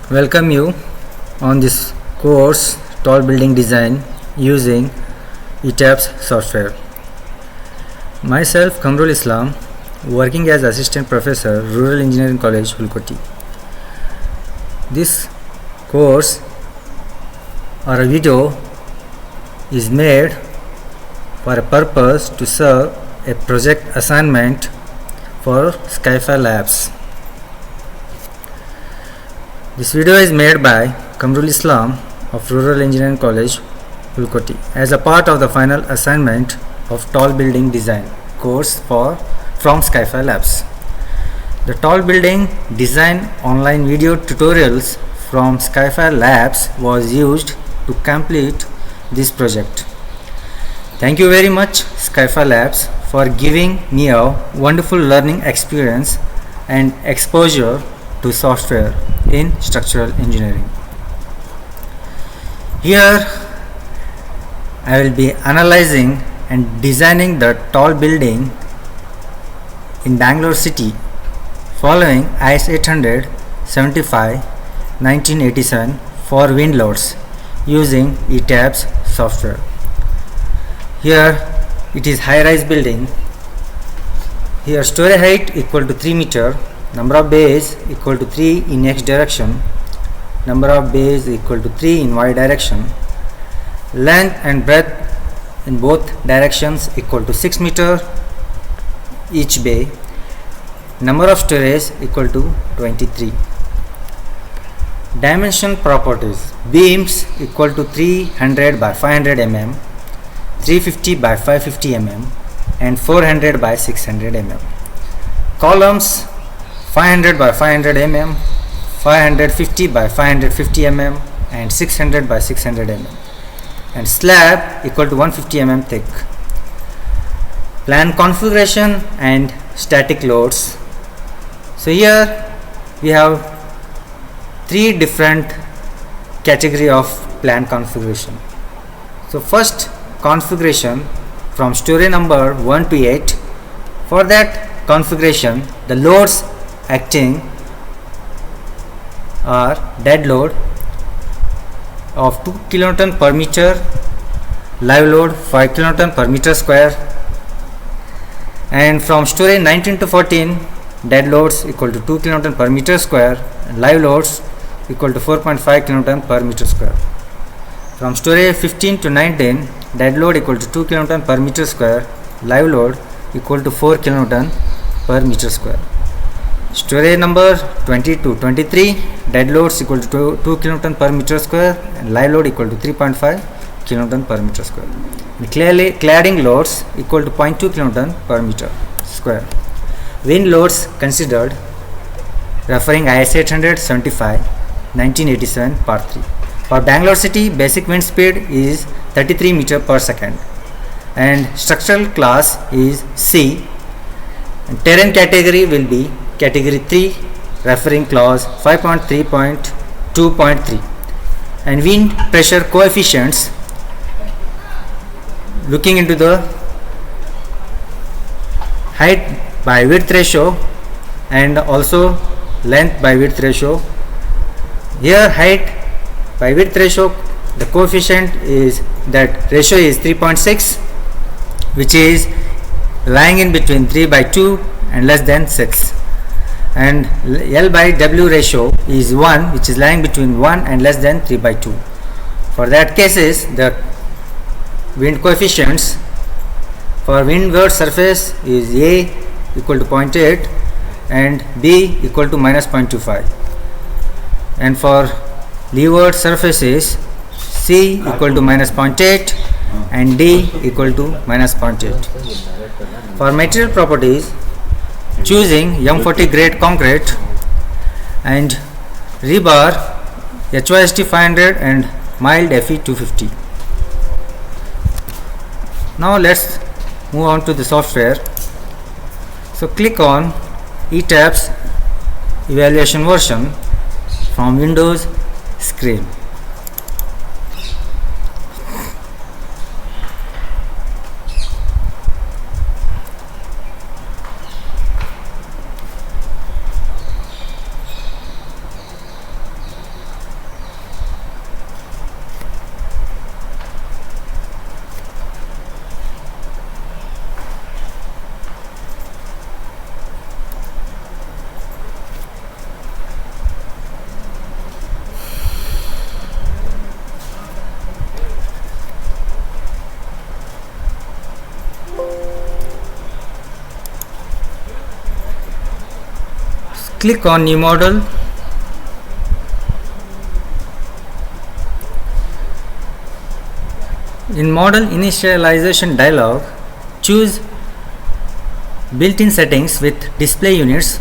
welcome you on this course Tall Building Design using ETABS software. Myself Kamrul Islam, working as Assistant Professor, Rural Engineering College, Hulkoti. This course or a video is made for a purpose to serve a project assignment for Skyfire Labs. This video is made by Kamrul Islam of Rural Engineering College, Hulkoti as a part of the final assignment of Tall Building Design course from Skyfire Labs. The Tall Building Design online video tutorials from Skyfire Labs was used to complete this project. Thank you very much Skyfire Labs for giving me a wonderful learning experience and exposure to software in structural engineering. Here I will be analyzing and designing the tall building in Bangalore city following IS 800 75 1987 for wind loads using ETABS software. Here it is high-rise building. Here story height equal to 3 meter, number of bays equal to 3 in x direction, number of bays equal to 3 in y direction, length and breadth in both directions equal to 6 meter each bay, number of stories equal to 23. Dimension properties: beams equal to 300 by 500 mm, 350 by 550 mm and 400 by 600 mm. Columns 500 by 500 mm, 550 by 550 mm and 600 by 600 mm, and slab equal to 150 mm thick. Plan configuration and static loads. So here we have three different category of plan configuration. So first configuration from story number 1 to 8. For that configuration, the loads acting are dead load of 2 kN per meter, live load 5 kN per meter square, and from story 19 to 14, dead loads equal to 2 kN per meter square and live loads equal to 4.5 kN per meter square. From story 15 to 19, dead load equal to 2 kN per meter square, live load equal to 4 kN per meter square. Story number 20 to 23, dead loads equal to 2 kN per meter square and live load equal to 3.5 kN per meter square. And cladding loads equal to 0.2 kN per meter square. Wind loads considered referring IS 800 75 1987 part 3. For Bangalore city, basic wind speed is 33 meter per second and structural class is C, and terrain category will be category 3 referring clause 5.3.2.3, and wind pressure coefficients looking into the height by width ratio and also length by width ratio. Here height by width ratio, the coefficient is that ratio is 3.6, which is lying in between 3 by 2 and less than 6, and L by W ratio is 1, which is lying between 1 and less than 3 by 2. For that cases, the wind coefficients for windward surface is A equal to 0.8 and B equal to minus 0.25, and for leeward surfaces C equal to minus 0.8 and D equal to minus 0.8. For material properties, choosing M40 grade concrete and rebar HYST 500 and mild Fe 250. Now let's move on to the software. So click on ETABS evaluation version from Windows screen. click on new model. In model initialization dialog, choose built-in settings with display units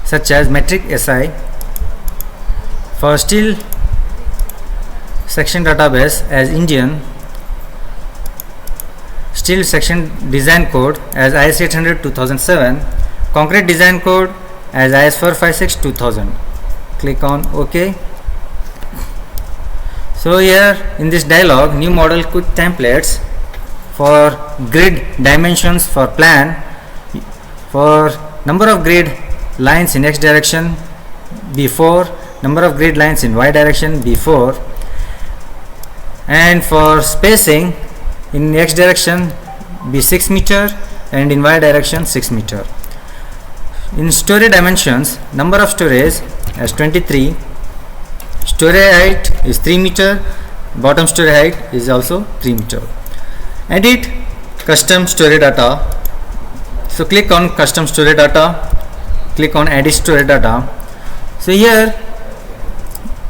such as metric SI. For steel section database as Indian, steel section design code as IS 800 2007, concrete design code as IS 456 2000. Click on OK. So here in this dialog, new model quick templates for grid dimensions for plan, for number of grid lines in X direction before, number of grid lines in Y direction before, and for spacing in X direction be 6 meter and in Y direction 6 meter. In story dimensions, number of stories as 23, story height is 3 meter, bottom story height is also 3 meter. Edit custom story data. So click on custom story data, click on edit story data. So here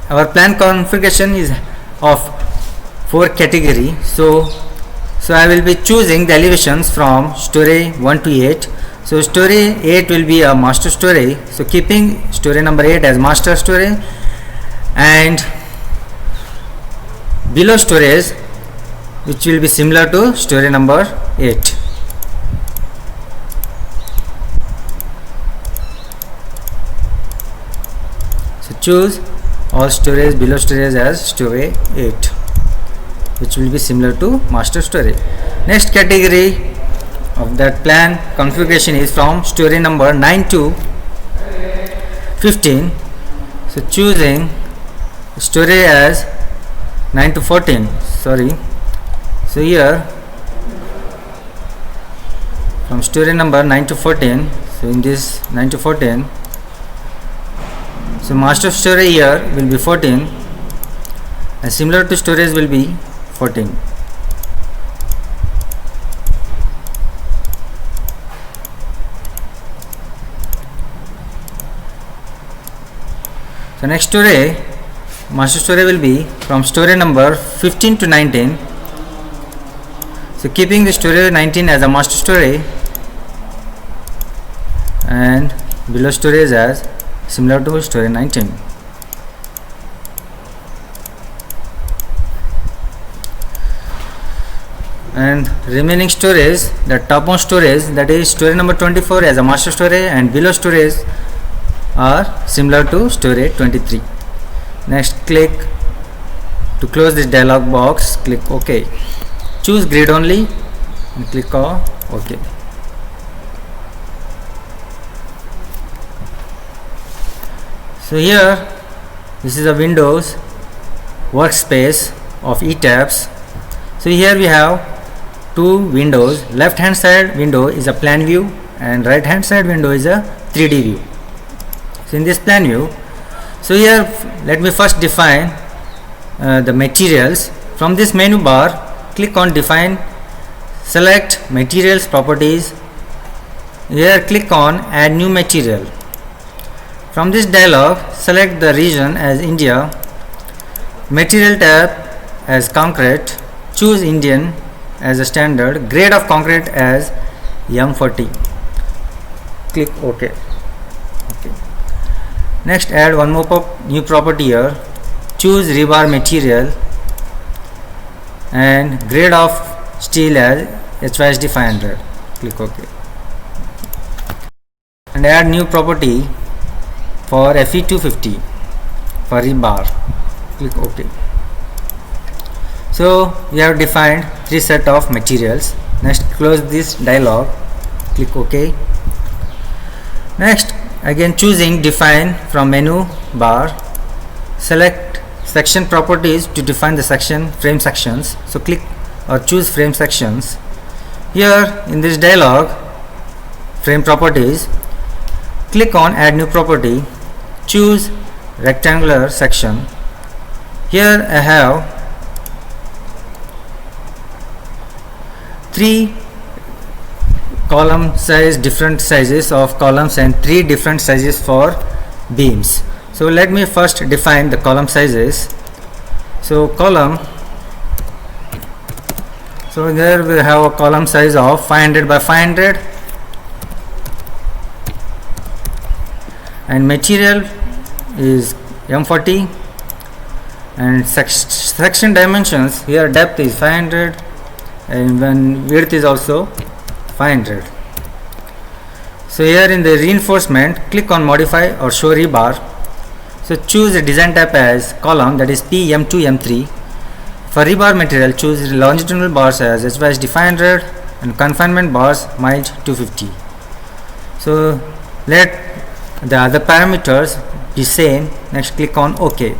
our plan configuration is of 4 category. So I will be choosing the elevations from story 1 to 8. So story 8 will be a master story. So keeping story number 8 as master story, and below stories which will be similar to story number 8. So choose all stories below stories as story 8, which will be similar to master story. Next category of that plan configuration is from story number 9 to 15. So choosing story as 9 to 14, sorry. So here from story number 9 to 14, so in this 9 to 14, so master story here will be 14 and similar to stories will be 14. So next story, master story will be from story number 15 to 19. So keeping the story 19 as a master story and below stories as similar to story 19. And remaining stories, the topmost stories, that is story number 24 as a master story and below stories are similar to story 23. Next, click to close this dialog box, click OK. Choose grid only and click on OK. So here this is a Windows workspace of eTabs. So here we have two windows. Left hand side window is a plan view and right hand side window is a 3D view. So in this plan view, so here let me first define the materials. From this menu bar, click on define, select materials properties. Here click on add new material. From this dialog, select the region as India, material tab as concrete, choose Indian as a standard, grade of concrete as M40. Click OK. Next, add one more new property here. Choose rebar material and grade of steel as HYSD 500. Click OK. And add new property for Fe250 for rebar. Click OK. So we have defined 3 set of materials. Next, close this dialog. Click OK. Next, again choosing define from menu bar, select section properties to define the section frame sections. So click or choose frame sections. Here in this dialog, frame properties, click on add new property, choose rectangular section. Here I have 3 column size, different sizes of columns and 3 different sizes for beams. So let me first define the column sizes. So column, so there we have a column size of 500 by 500, and material is M40, and section dimensions, here depth is 500 and when width is also 500. So here in the reinforcement, click on modify or show rebar. So choose a design type as column, that is P, M2, M3. For rebar material, choose longitudinal bars as HYSD 500 and confinement bars mild 250. So let the other parameters be same. Next click on OK.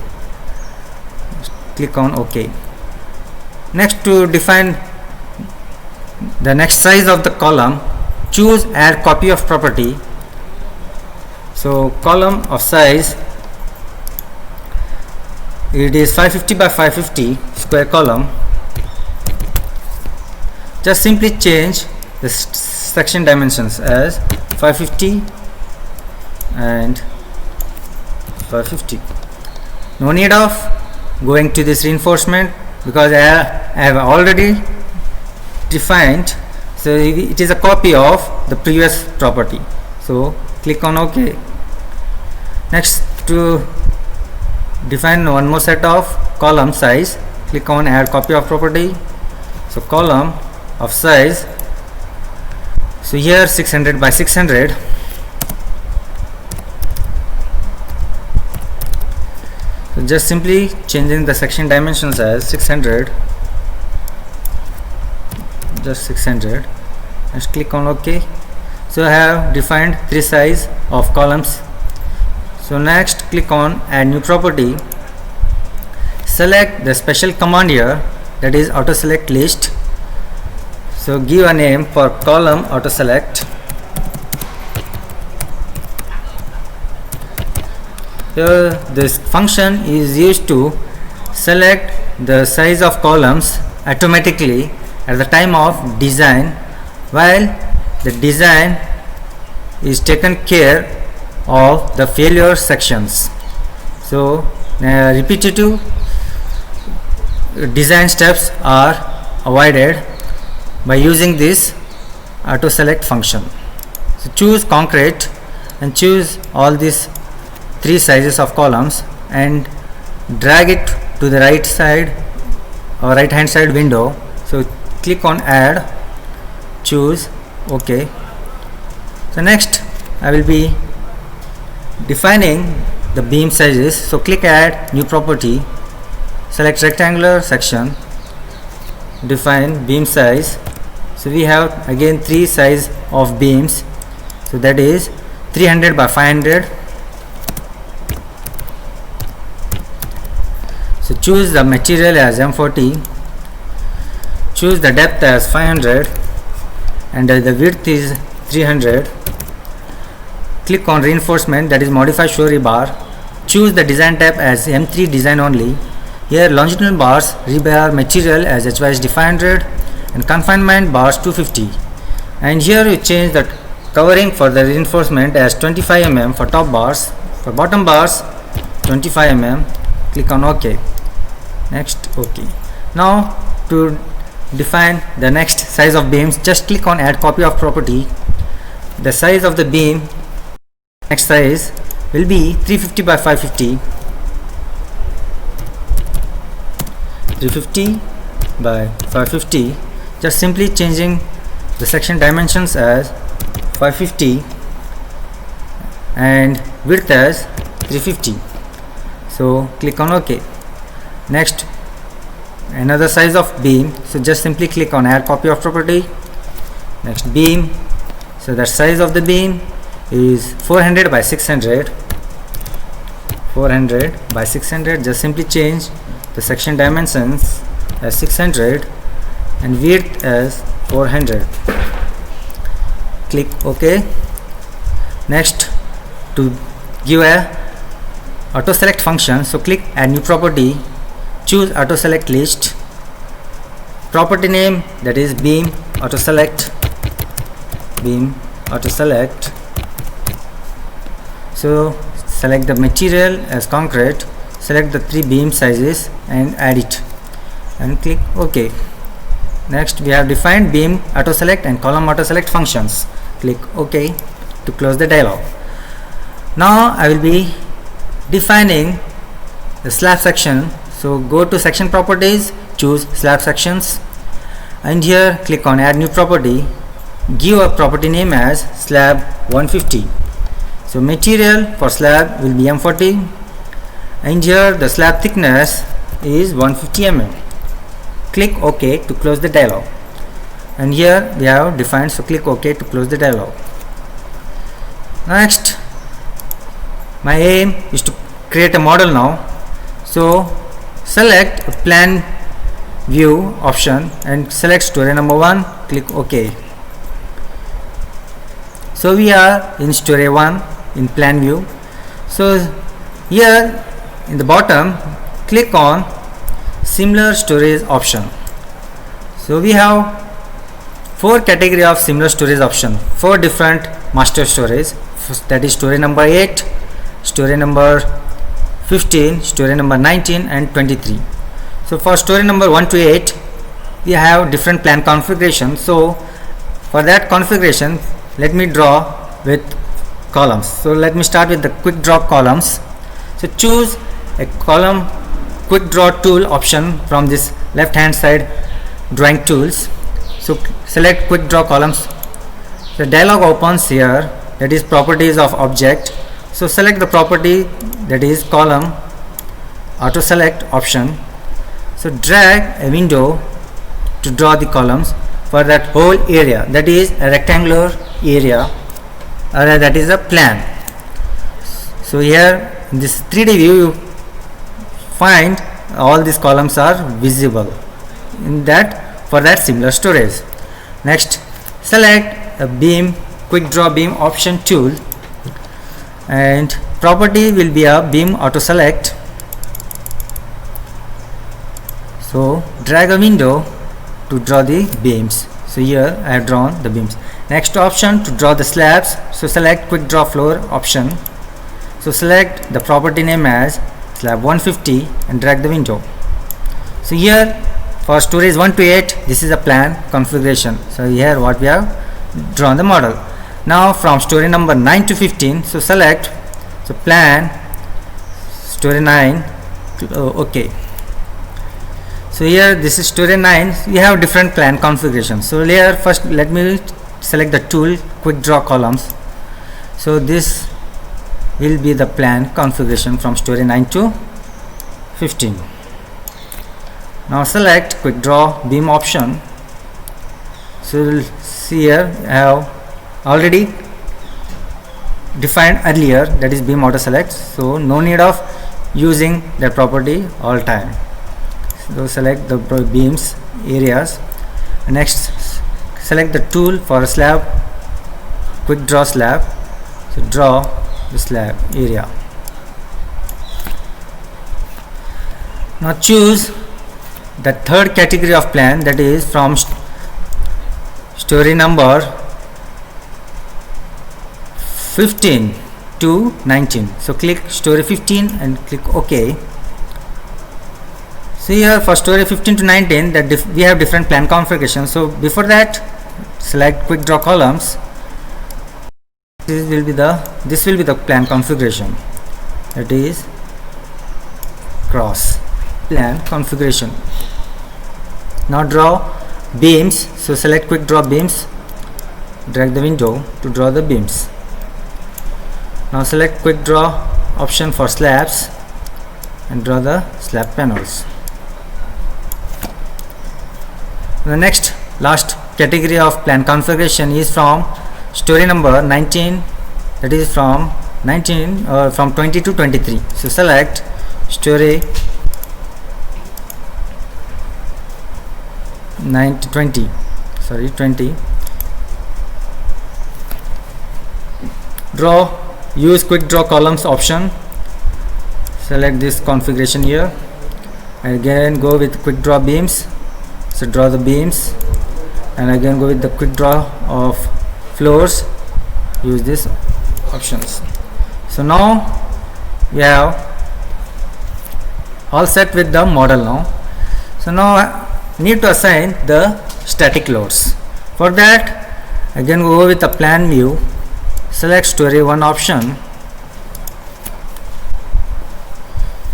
Click on OK. Next, to define the next size of the column, choose add copy of property. So column of size, it is 550 by 550 square column. Just simply change the section dimensions as 550 and 550. No need of going to this reinforcement because I have already defined, so it is a copy of the previous property. So click on OK. Next, to define one more set of column size, click on add copy of property. So column of size, so here 600 by 600. So just simply changing the section dimensions as 600, just 600. Let's click on OK. So I have defined three size of columns. So next, click on add new property. Select the special command here, that is auto select list. So give a name for column auto select. Here this function is used to select the size of columns automatically at the time of design, while the design is taken care of the failure sections. So repetitive design steps are avoided by using this auto select function. So choose concrete and choose all these three sizes of columns and drag it to the right side or right hand side window. So click on add, choose OK. So next I will be defining the beam sizes. So click add new property, select rectangular section, define beam size. So we have again three size of beams, so that is 300 by 500. So choose the material as M40, choose the depth as 500 and the width is 300. Click on reinforcement, that is modify show rebar. Choose the design type as M3 design only. Here longitudinal bars rebar material as HYSD 500 and confinement bars 250. And here you change the covering for the reinforcement as 25 mm for top bars, for bottom bars 25 mm. Click on OK. Next, OK. Now to define the next size of beams, just click on add copy of property. The size of the beam next size will be 350 by 550. 350 by 550. Just simply changing the section dimensions as 550 and width as 350. So click on OK. Next, another size of beam, so just simply click on add copy of property. Next, beam, so the size of the beam is 400 by 600. 400 by 600. Just simply change the section dimensions as 600 and width as 400. Click OK. Next, to give a auto select function, so click add new property, choose auto select list, property name, that is beam auto select, beam auto select. So select the material as concrete, select the 3 beam sizes and add it and click OK. Next we have defined beam auto select and column auto select functions. Click OK to close the dialog. Now I will be defining the slab section. So go to section properties, choose slab sections, and here click on add new property. Give a property name as slab 150. So material for slab will be M40, and here the slab thickness is 150 mm. Click OK to close the dialog, and here we have defined, so click OK to close the dialog. Next, my aim is to create a model now. So select a plan view option and select story number 1, click OK. So we are in story 1 in plan view. So here in the bottom, click on similar storage option. So we have 4 category of similar storage option, 4 different master storage, that is story number 8, story number 15, story number 19 and 23. So for story number 1 to 8 we have different plan configuration. So for that configuration, let me draw with columns. So let me start with the quick draw columns. So choose a column quick draw tool option from this left hand side drawing tools. So select quick draw columns. The dialog opens here, that is properties of object. So select the property, that is column auto select option. So drag a window to draw the columns for that whole area, that is a rectangular area, or that is a plan. So here in this 3D view you find all these columns are visible in that, for that similar storage. Next, select a beam quick draw beam option tool, and property will be a beam auto select. So drag a window to draw the beams. So here I have drawn the beams. Next option to draw the slabs. So select quick draw floor option. So select the property name as slab 150 and drag the window. So here for stories 1 to 8, this is a plan configuration. So here what we have drawn the model. Now from story number 9 to 15, so select, so plan story 9 OK. So here this is story 9, we have different plan configuration. So here first let me select the tool quick draw columns. So this will be the plan configuration from story 9 to 15. Now select quick draw beam option. So you will see here I have already defined earlier, that is beam auto select, so no need of using that property all time. So select the beams areas. Next select the tool for slab quick draw slab. So draw the slab area. Now choose the third category of plan, that is from story number 15 to 19. So click story 15 and click OK. So here for story 15 to 19 that we have different plan configuration. So before that, select quick draw columns. This will be the plan configuration, that is cross plan configuration. Now draw beams. So select quick draw beams, drag the window to draw the beams. Now select quick draw option for slabs and draw the slab panels. The next last category of plan configuration is from story number 19, that is from 20 to 23. So select story 20. Draw use quick draw columns option. Select this configuration here. Again go with quick draw beams. So draw the beams, and again go with the quick draw of floors. Use these options. So now we have all set with the model now. So now I need to assign the static loads. For that, again go with the plan view, select storage 1 option.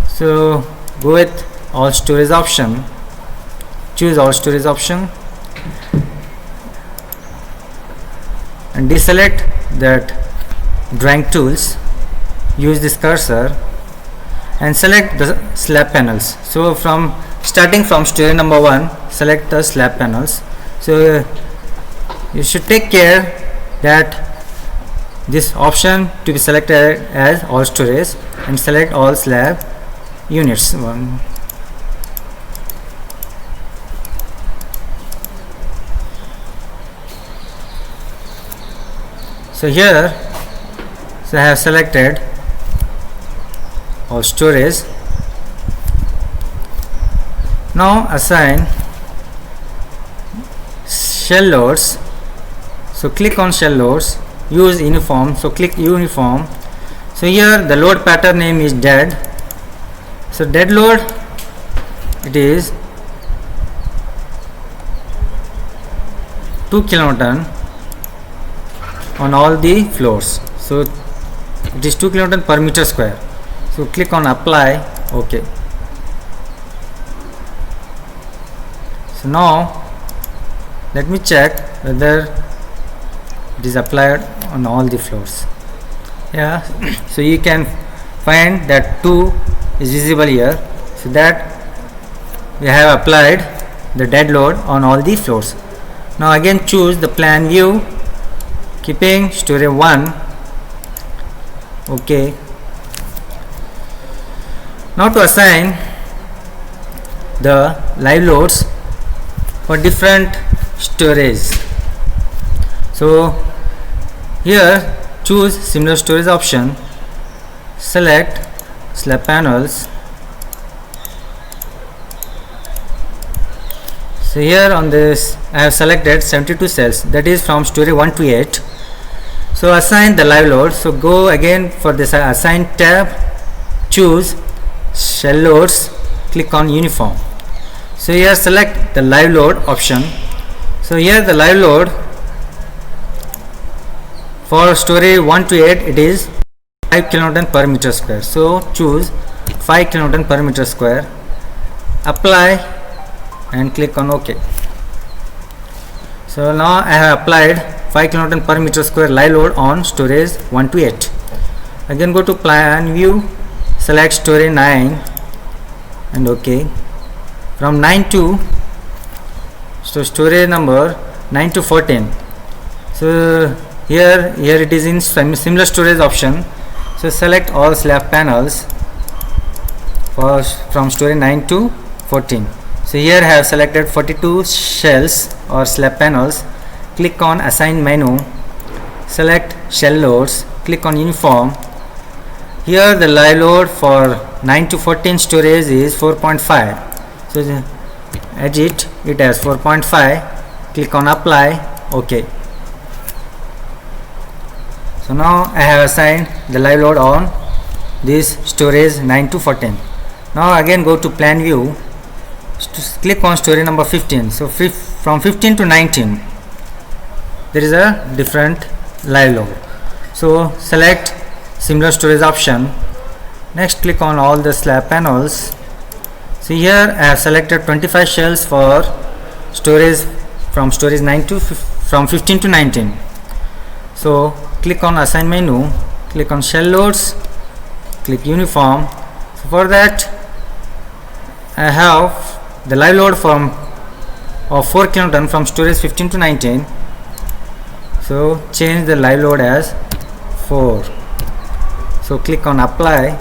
So go with all storage option, choose all storage option and deselect that drawing tools, use this cursor and select the slab panels. So from starting from storage number 1, select the slab panels. So you should take care that this option to be selected as all storage and select all slab units. So here, so I have selected all storage. Now assign shell loads. So click on shell loads, use uniform. So click uniform. So here the load pattern name is dead. So dead load, it is 2 kilonewton on all the floors. So it is 2 kilonewton per meter square. So click on apply, OK. So now let me check whether it is applied on all the floors. Yeah, so you can find that 2 is visible here. So that we have applied the dead load on all the floors. Now again choose the plan view, keeping storage 1. OK. Now to assign the live loads for different storage. So here choose similar storage option, select slab panels. So here on this I have selected 72 cells, that is from storage 1 to 8. So assign the live load. So go again for this assign tab, choose shell loads, click on uniform. So here select the live load option. So here the live load for storage 1 to 8, it is 5 kilonewton per meter square. So choose 5 kilonewton per meter square, apply and click on OK. So now I have applied 5 kilonewton per meter square live load on storage 1 to 8. Again go to plan view, select storage 9 and OK. From 9 to, so storage number 9 to 14. So here it is in similar storage option. So select all slab panels for from storage 9 to 14. So here I have selected 42 shells or slab panels. Click on assign menu, select shell loads, click on uniform. Here the live load for 9 to 14 storage is 4.5. So edit it as 4.5, click on apply, OK. So now I have assigned the live load on this storage 9 to 14. Now again go to plan view, click on storage number 15. So from 15 to 19 there is a different live load. So select similar storage option. Next click on all the slab panels. So here I have selected 25 shells for storage from storage 9 to from 15 to 19. So click on assign menu, click on shell loads, click uniform. So for that I have the live load of 4 kilonewton from storage 15 to 19. So change the live load as 4. So click on apply,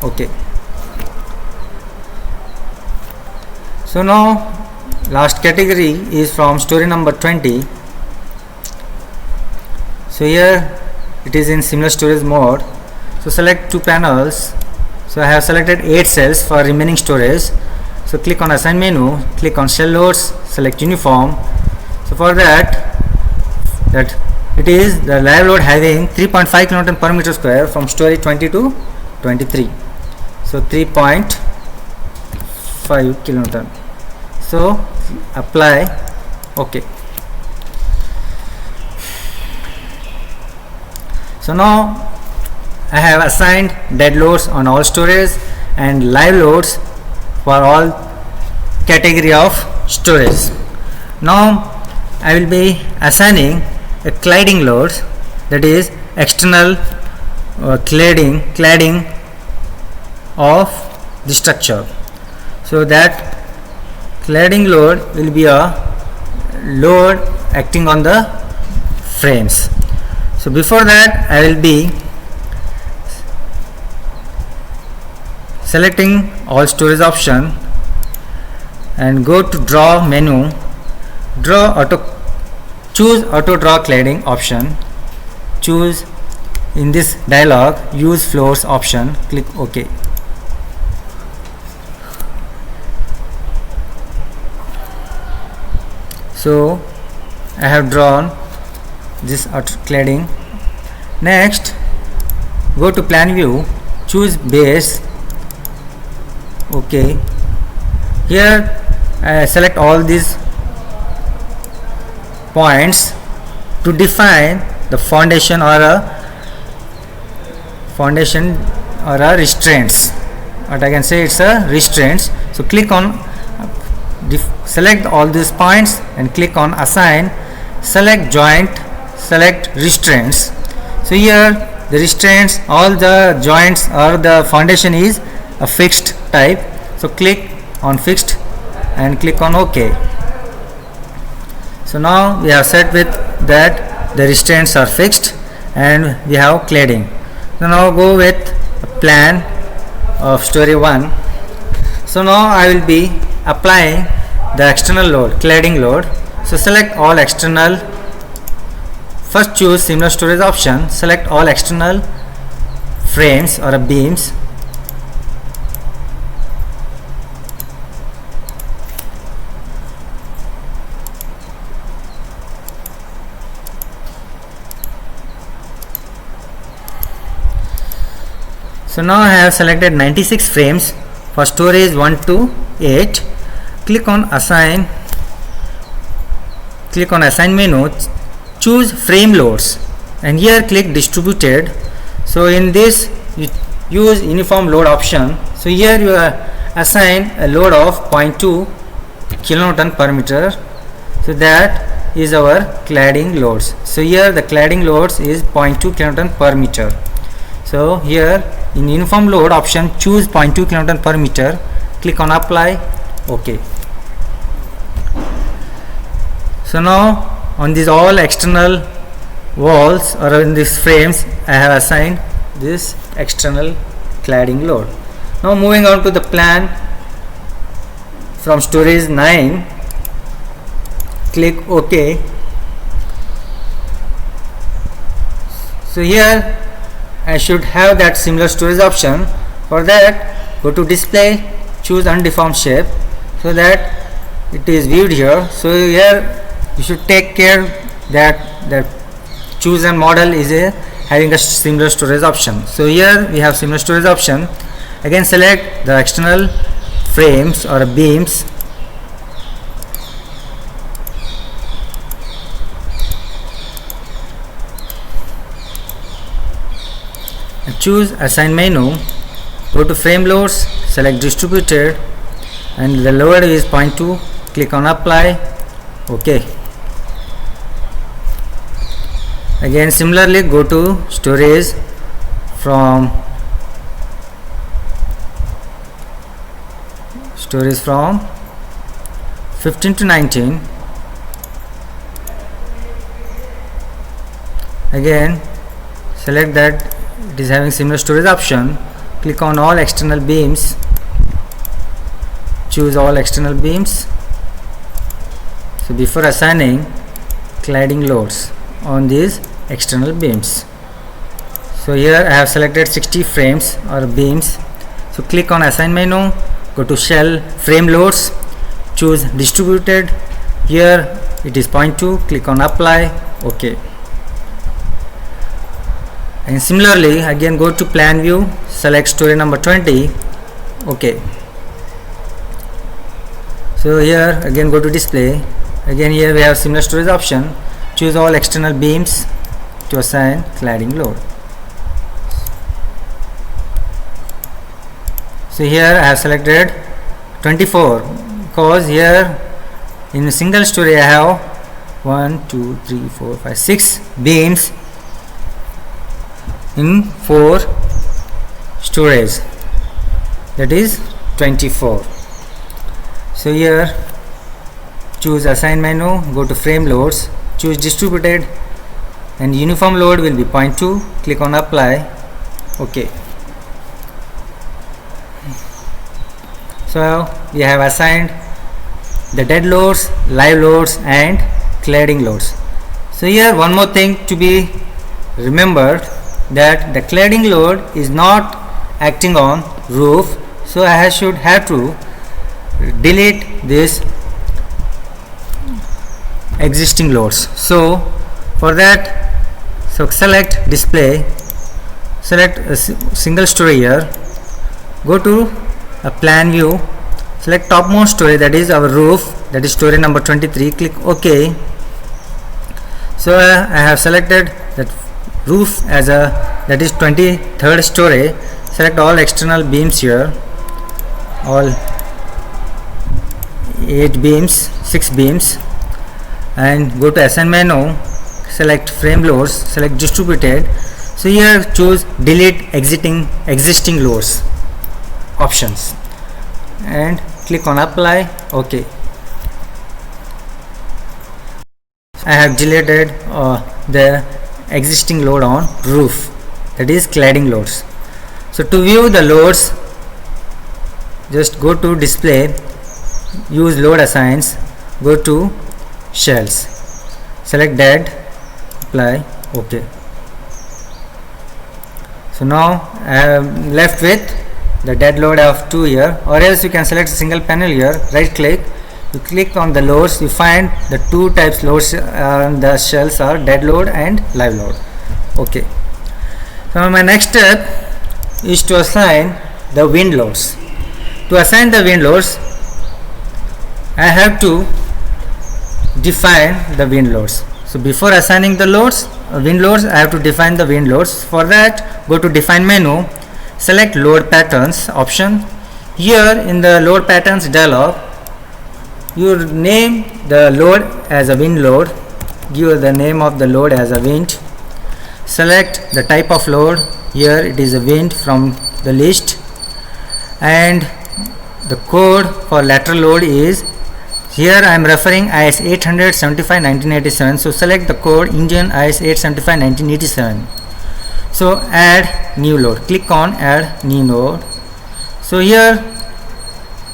OK. So now last category is from storage number 20. So here it is in similar storage mode. So select 2 panels. So I have selected 8 cells for remaining storage. So click on assign menu, click on shell loads, select uniform. So for that it is the live load having 3.5 kilonewton per meter square from storage 20 to 23, so 3.5 kilonewton. So apply OK. So now I have assigned dead loads on all storage and live loads for all category of storage. Now I will be assigning a cladding load, that is external cladding of the structure. So that cladding load will be a load acting on the frames. So before that I will be selecting all storage option and go to draw menu, choose auto draw cladding option, choose in this dialog use floors option, click OK. So I have drawn this cladding. Next go to plan view, choose base, OK. Here I select all these points to define the foundation or a restraints. What I can say, it's a restraints. So click on select all these points and click on assign, select joint, select restraints. So here the restraints, all the joints or the foundation is a fixed type. So click on fixed and click on OK. So now we have set with that the restraints are fixed and we have cladding. So now go with a plan of story 1. So now I will be applying the external load, cladding load. So select all external, first choose similar storage option, select all external frames or beams. So now I have selected 96 frames for storage 1 to 8. Click on assign, click on assign menu, choose frame loads and here click distributed. So in this you use uniform load option. So here you assign a load of 0.2 kilonewton per meter. So that is our cladding loads. So here the cladding loads is 0.2 kilonewton per meter. So here in uniform load option choose 0.2 kilonewton per meter, click on apply, OK. So now on these all external walls or in these frames I have assigned this external cladding load. Now moving on to the plan from storage 9, click OK. So here I should have that similar storage option. For that go to display, choose undeformed shape so that it is viewed here. So here you should take care that the chosen model is having a similar storage option. So here we have similar storage option. Again select the external frames or beams. Choose assign menu, go to frame loads, select distributed and the load is 0.2, click on apply, OK. Again similarly go to storage from 15 to 19. Again select that it is having similar storage option, click on all external beams, choose all external beams. So before assigning cladding loads on these external beams, so here I have selected 60 frames or beams. So click on assign menu, go to shell frame loads, choose distributed, here it is 0.2, click on apply, OK. And similarly again go to plan view, select story number 20. Okay, so here again go to display. Again here we have similar storage option. Choose all external beams to assign cladding load. So here I have selected 24 because here in a single story I have 1 2 3 4 5 6 beams in 4 storage, that is 24. So here choose assign menu, go to frame loads, choose distributed and uniform load will be 0.2, click on apply. Okay, so we have assigned the dead loads, live loads and cladding loads. So here one more thing to be remembered, that the cladding load is not acting on roof, so I should have to delete this existing loads. So for that, so select display, select a single story here, go to a plan view, select topmost story, that is our roof, that is story number 23, click OK. So I have selected that roof as a, that is 23rd story. Select all external beams here, all 8 beams, 6 beams, and go to assign menu, select frame loads, select distributed. So here choose delete existing loads options and click on apply. Okay, I have deleted the existing load on roof, that is cladding loads. So to view the loads, just go to display, use load assigns, go to shells, select dead, apply. Okay, so now I am left with the dead load of 2 here, or else you can select a single panel here, right click, you click on the loads, you find the 2 types loads, the shells are dead load and live load. Okay, so my next step is to assign the wind loads. To assign the wind loads, I have to define the wind loads. So before assigning the loads, wind loads, I have to define the wind loads. For that, go to define menu, select load patterns option. Here in the load patterns dialog, you name the load as a wind load, give the name of the load as a wind, select the type of load, here it is a wind from the list, and the code for lateral load is, here I am referring IS 875 1987, so select the code Indian IS 875 1987. So add new load, click on add new load. So here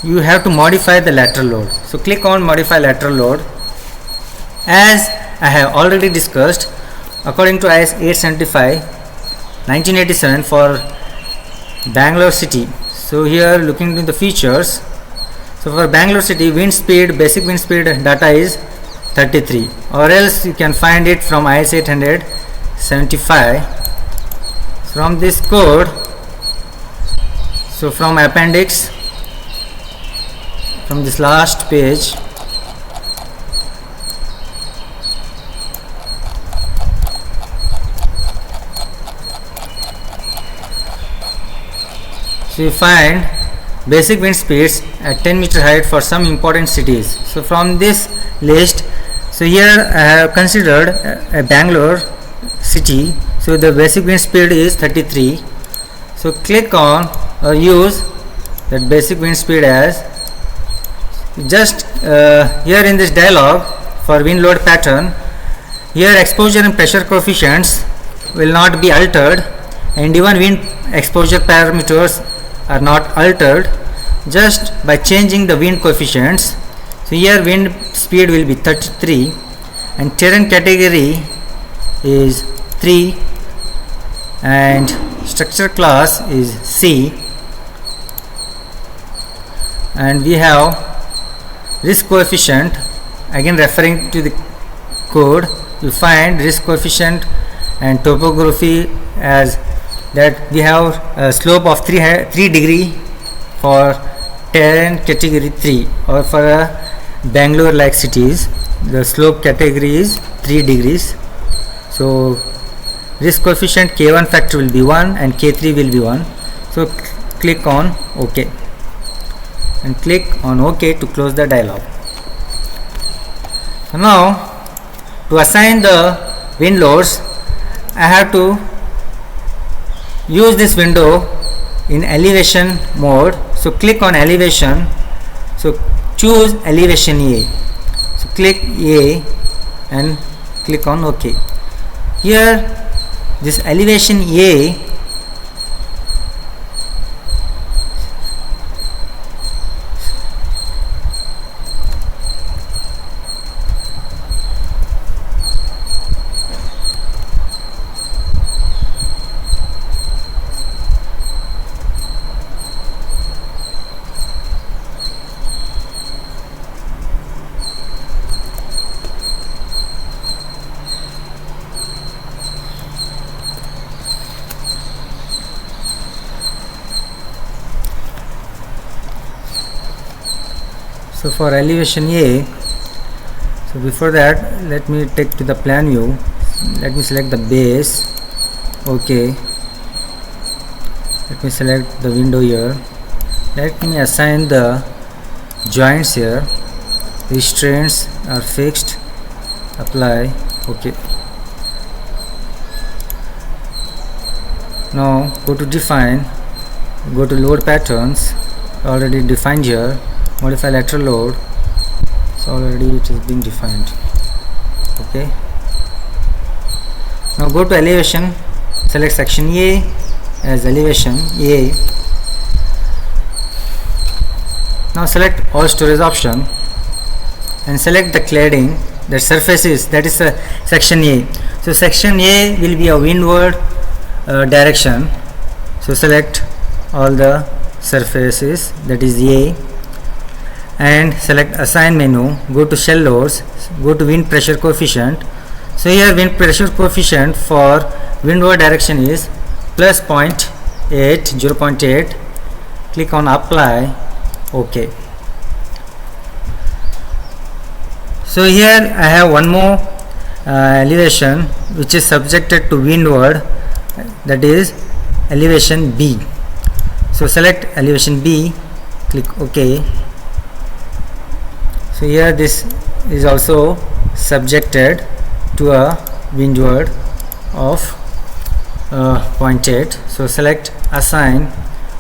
you have to modify the lateral load, so click on modify lateral load. As I have already discussed, according to IS 875 1987 for Bangalore city, so here looking into the features, so for Bangalore city wind speed, basic wind speed data is 33, or else you can find it from IS 875 from this code. So from appendix, from this last page, so you find basic wind speeds at 10 meter height for some important cities. So from this list, so here I have considered a Bangalore city, so the basic wind speed is 33. So click on or use that basic wind speed as, just here in this dialog for wind load pattern, here exposure and pressure coefficients will not be altered, and even wind exposure parameters are not altered, just by changing the wind coefficients. So here wind speed will be 33 and terrain category is 3 and structure class is C, and we have risk coefficient, again referring to the code, you find risk coefficient and topography as that we have a slope of 3 degree for terrain category 3, or for Bangalore like cities the slope category is 3 degrees. So risk coefficient K1 factor will be 1 and K3 will be 1. So click on OK and click on OK to close the dialog. So now to assign the wind loads, I have to use this window in elevation mode. So click on elevation, so choose elevation A, so click A and click on OK. Here this elevation A so for elevation A, so before that let me take to the plan view, let me select the base, OK, let me select the window here, let me assign the joints here, restraints are fixed, apply, OK. Now go to define, go to load patterns, already defined here, modify lateral load, so already it is being defined. Okay, now go to elevation, select section A as elevation A. Now select all storage option and select the cladding, that surfaces, that is section A. So section A will be a windward direction, so select all the surfaces, that is A, and select assign menu, go to shell loads, go to wind pressure coefficient. So here wind pressure coefficient for windward direction is plus 0.8, click on apply, OK. So here I have one more elevation which is subjected to windward, that is elevation B. So select elevation B, click OK. So here this is also subjected to a windward of 0.8. So select assign,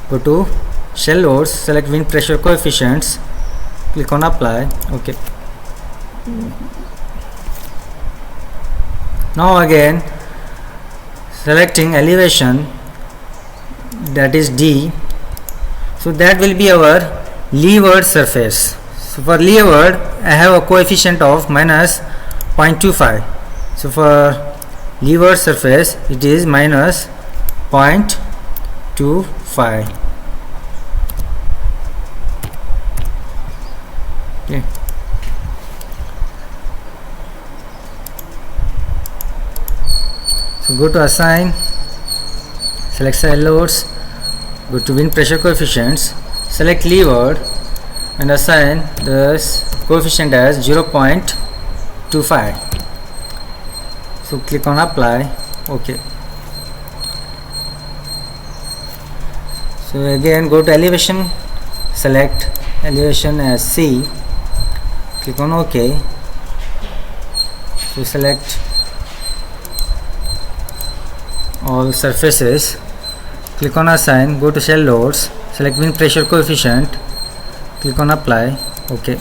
go to shell loads, select wind pressure coefficients, click on apply, OK. Now again selecting elevation, that is D, so that will be our leeward surface. So for leeward I have a coefficient of minus 0.25. So for leeward surface it is minus 0.25. Okay. So go to assign, select shell loads, go to wind pressure coefficients, select leeward and assign this coefficient as 0.25. So click on apply, OK. So again go to elevation, select elevation as C, click on OK. So select all surfaces, click on assign, go to shell loads, select wind pressure coefficient, click on apply, OK.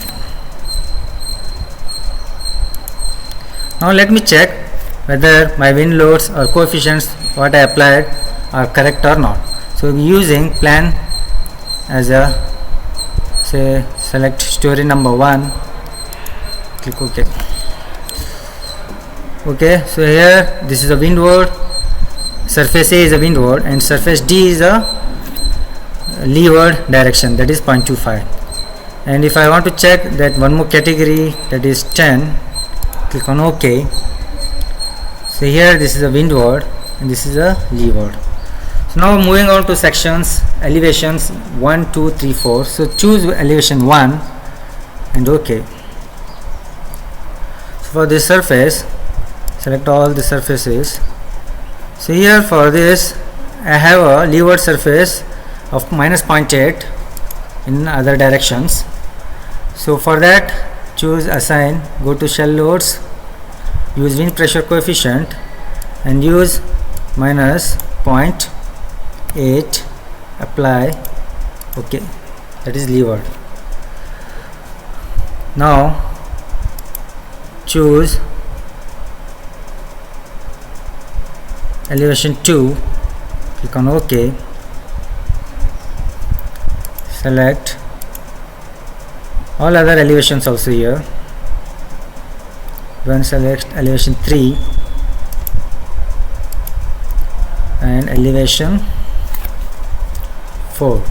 Now let me check whether my wind loads or coefficients what I applied are correct or not. So using plan as a, say, select story number 1, click OK. Okay, so here this is a windward, surface A is a windward and surface D is a leeward direction, that is 0.25. And if I want to check that one more category, that is 10, click on OK. So here this is a windward and this is a leeward. So now moving on to sections, elevations 1, 2, 3, 4. So choose elevation 1 and OK. So for this surface, select all the surfaces. So here for this I have a leeward surface of minus 0.8 in other directions. So for that, choose assign, go to shell loads, use wind pressure coefficient and use minus 0.8, apply OK. That is leeward. Now choose elevation 2, click on OK, select all other elevations also here, then select elevation 3 and elevation 4.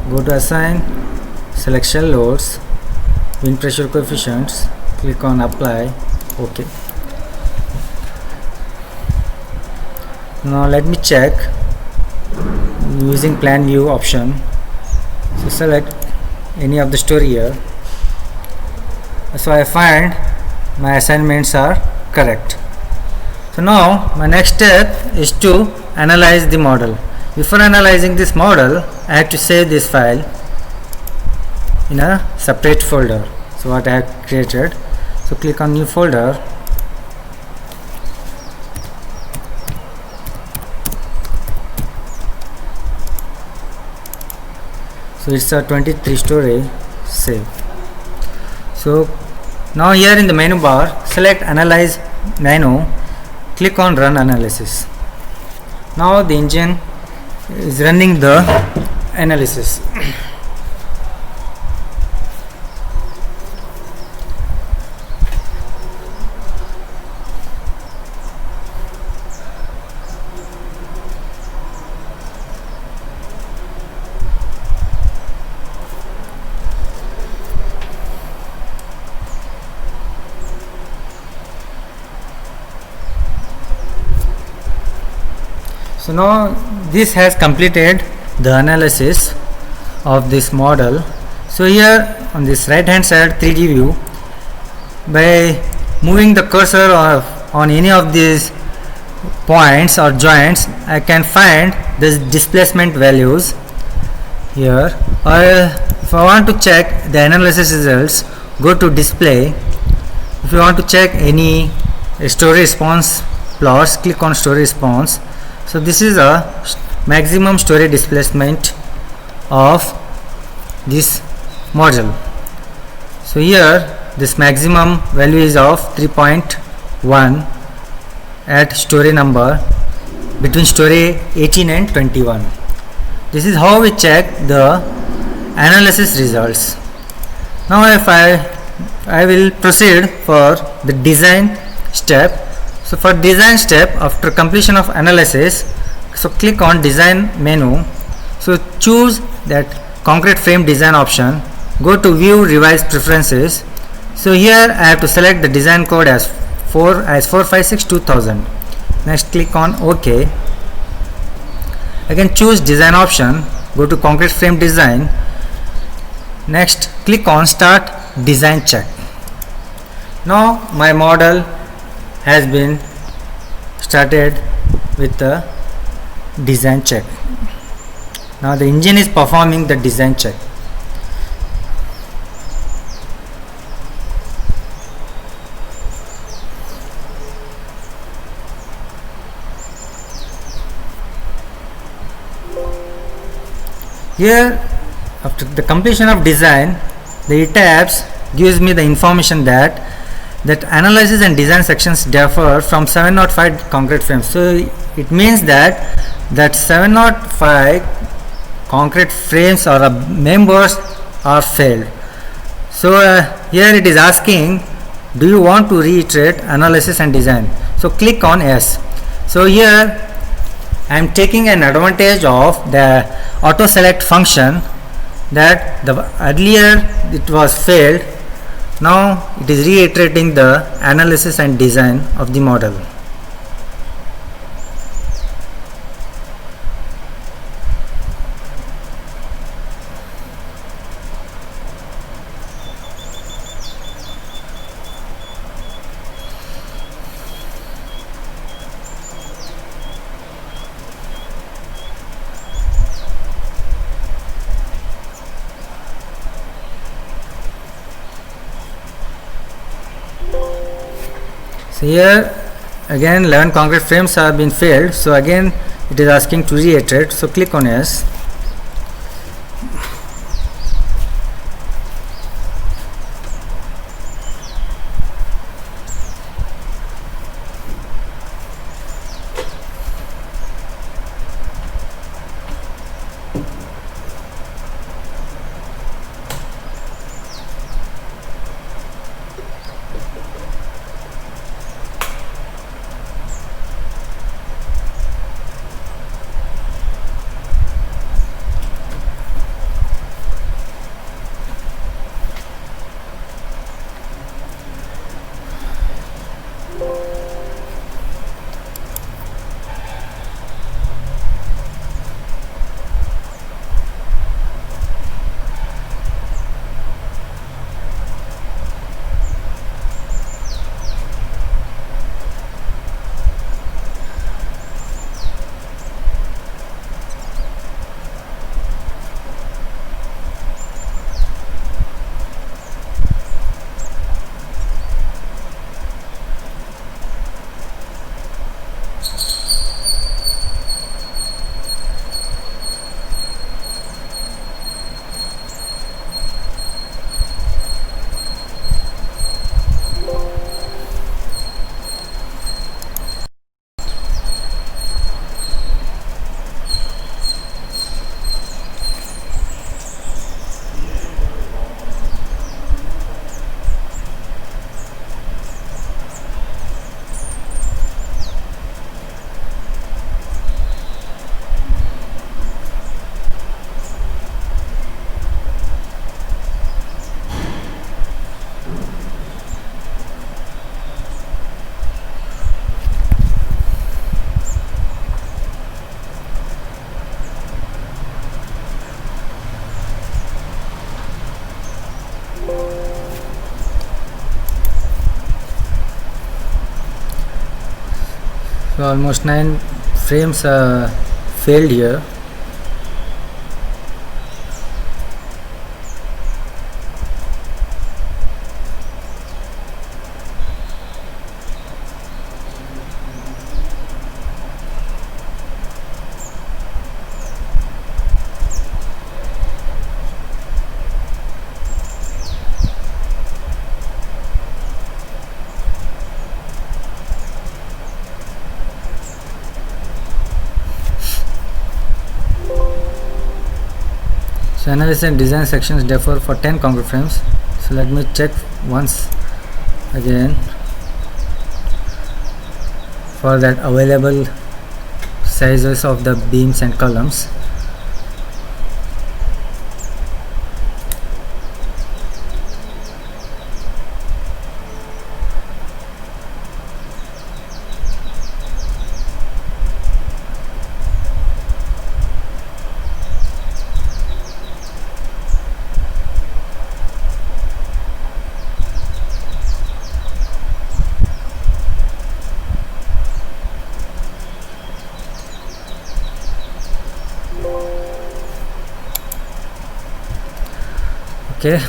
Go to assign, select shell loads, wind pressure coefficients, click on apply OK. Now let me check using plan view option. So select any of the story here. So I find my assignments are correct. So now my next step is to analyze the model. Before analyzing this model, I have to save this file in a separate folder. So what I have created. So click on new folder. So it's a 23 story, save. So now here in the menu bar, select analyze menu, click on run analysis. Now the engine is running the analysis. So now this has completed the analysis of this model. So here on this right hand side 3D view, by moving the cursor on any of these points or joints, I can find the displacement values here. Or if I want to check the analysis results, go to display. If you want to check any story response plots, click on story response. So this is a maximum story displacement of this model. So here this maximum value is of 3.1 at story number between story 18 and 21. This is how we check the analysis results. Now if I will proceed for the design step. So for design step, after completion of analysis, so click on design menu. So choose that concrete frame design option. Go to view revised preferences. So here I have to select the design code as 456-2000. Next click on OK. Again choose design option. Go to concrete frame design. Next click on start design check. Now my model has been started with the design check. Now the engine is performing the design check. Here after the completion of design, the ETABS gives me the information that analysis and design sections differ from 705 concrete frames. So it means that 705 concrete frames or members are failed. So here it is asking, do you want to reiterate analysis and design? So click on yes. So here I am taking an advantage of the auto select function, that the earlier it was failed. Now it is reiterating the analysis and design of the model. So here again 11 concrete frames have been failed, so again it is asking to reiterate, so click on yes. So almost 9 frames failed here. So analysis and design sections differ for 10 concrete frames. So let me check once again for that available sizes of the beams and columns. Okay.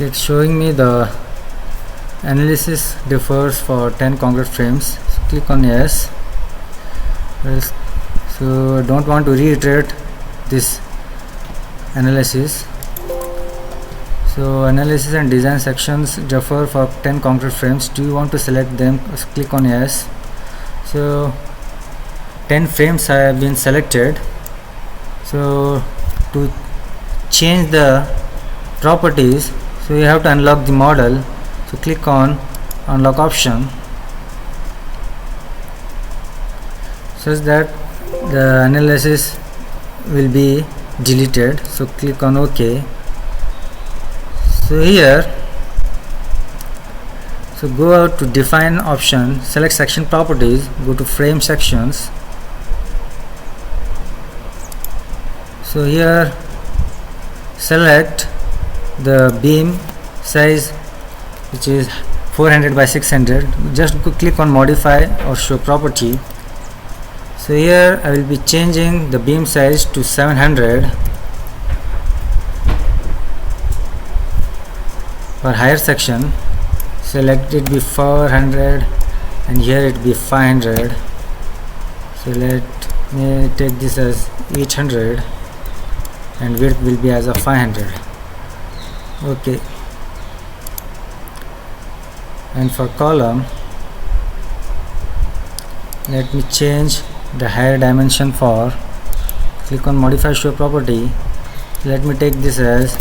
It's showing me the analysis differs for 10 concrete frames. So click on yes. So So I don't want to reiterate this analysis. So analysis and design sections differ for 10 concrete frames. Do you want to select them? Click on yes. So 10 frames have been selected. So to change the properties, so you have to unlock the model. So click on unlock option, such that the analysis will be deleted. So click on OK. So here, so go out to define option, select section properties, go to frame sections. So here select the beam size, which is 400 by 600. Just click on modify or show property. So here I will be changing the beam size to 700 for higher section. Select it be 400 and here it be 500. So let me take this as 800 and width will be as a 500. Okay. And for column, let me change the higher dimension for, click on modify show property. Let me take this as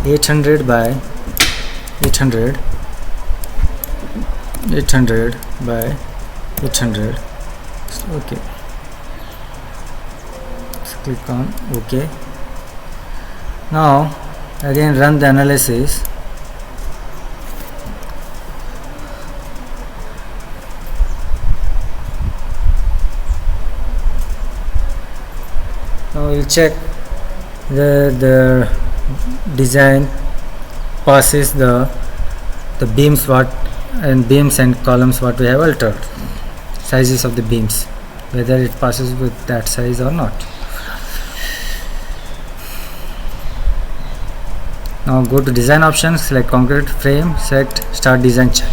800 by 800, 800 by 800. Okay. Let's click on OK. Now again run the analysis. Now we'll check the design passes the beams beams and columns what we have altered, sizes of the beams, whether it passes with that size or not. Now go to design options, select concrete frame, select start design check.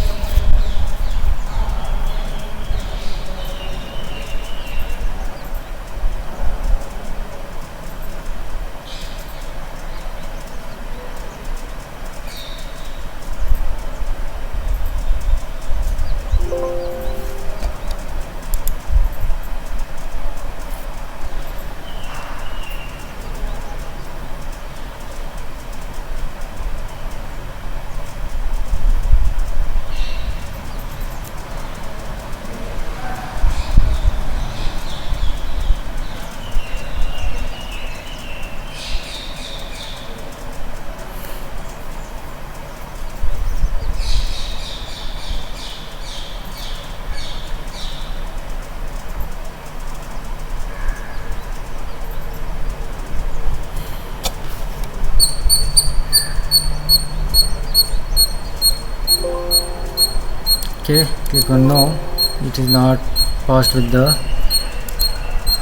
Okay, click on no, it is not passed with the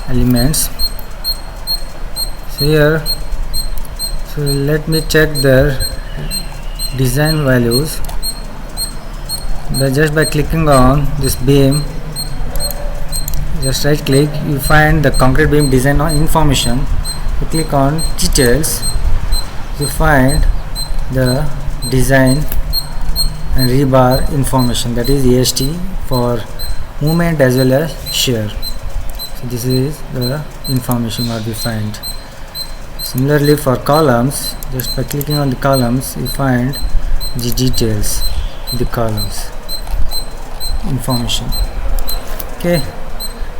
elements. So here, so let me check their design values. Just by clicking on this beam, just right click, you find the concrete beam design information. You click on details, you find the design and rebar information, that is AST for movement as well as shear. So this is the information what we find. Similarly for columns, just by clicking on the columns you find the details, the columns information. Okay,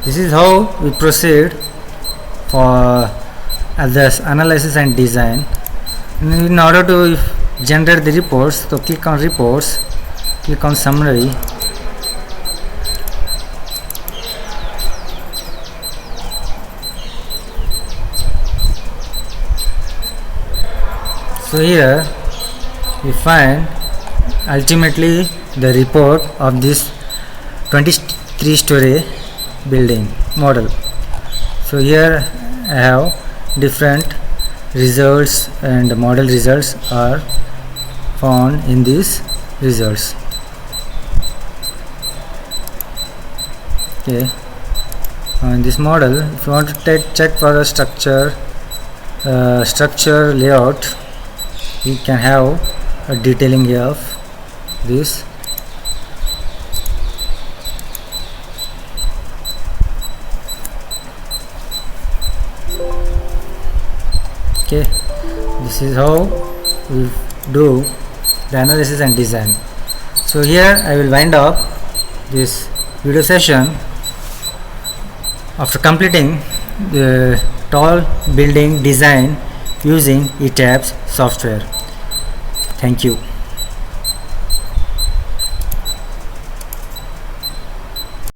this is how we proceed for this analysis and design. In order to generate the reports, so click on reports, click on summary. So here we find ultimately the report of this 23-story building model. So here I have different results and model results are found in these results. Okay, in this model, if you want to check for the structure layout, you can have a detailing of this. Okay, this is how we do the analysis and design. So here I will wind up this video session after completing the tall building design using ETABS software. Thank you.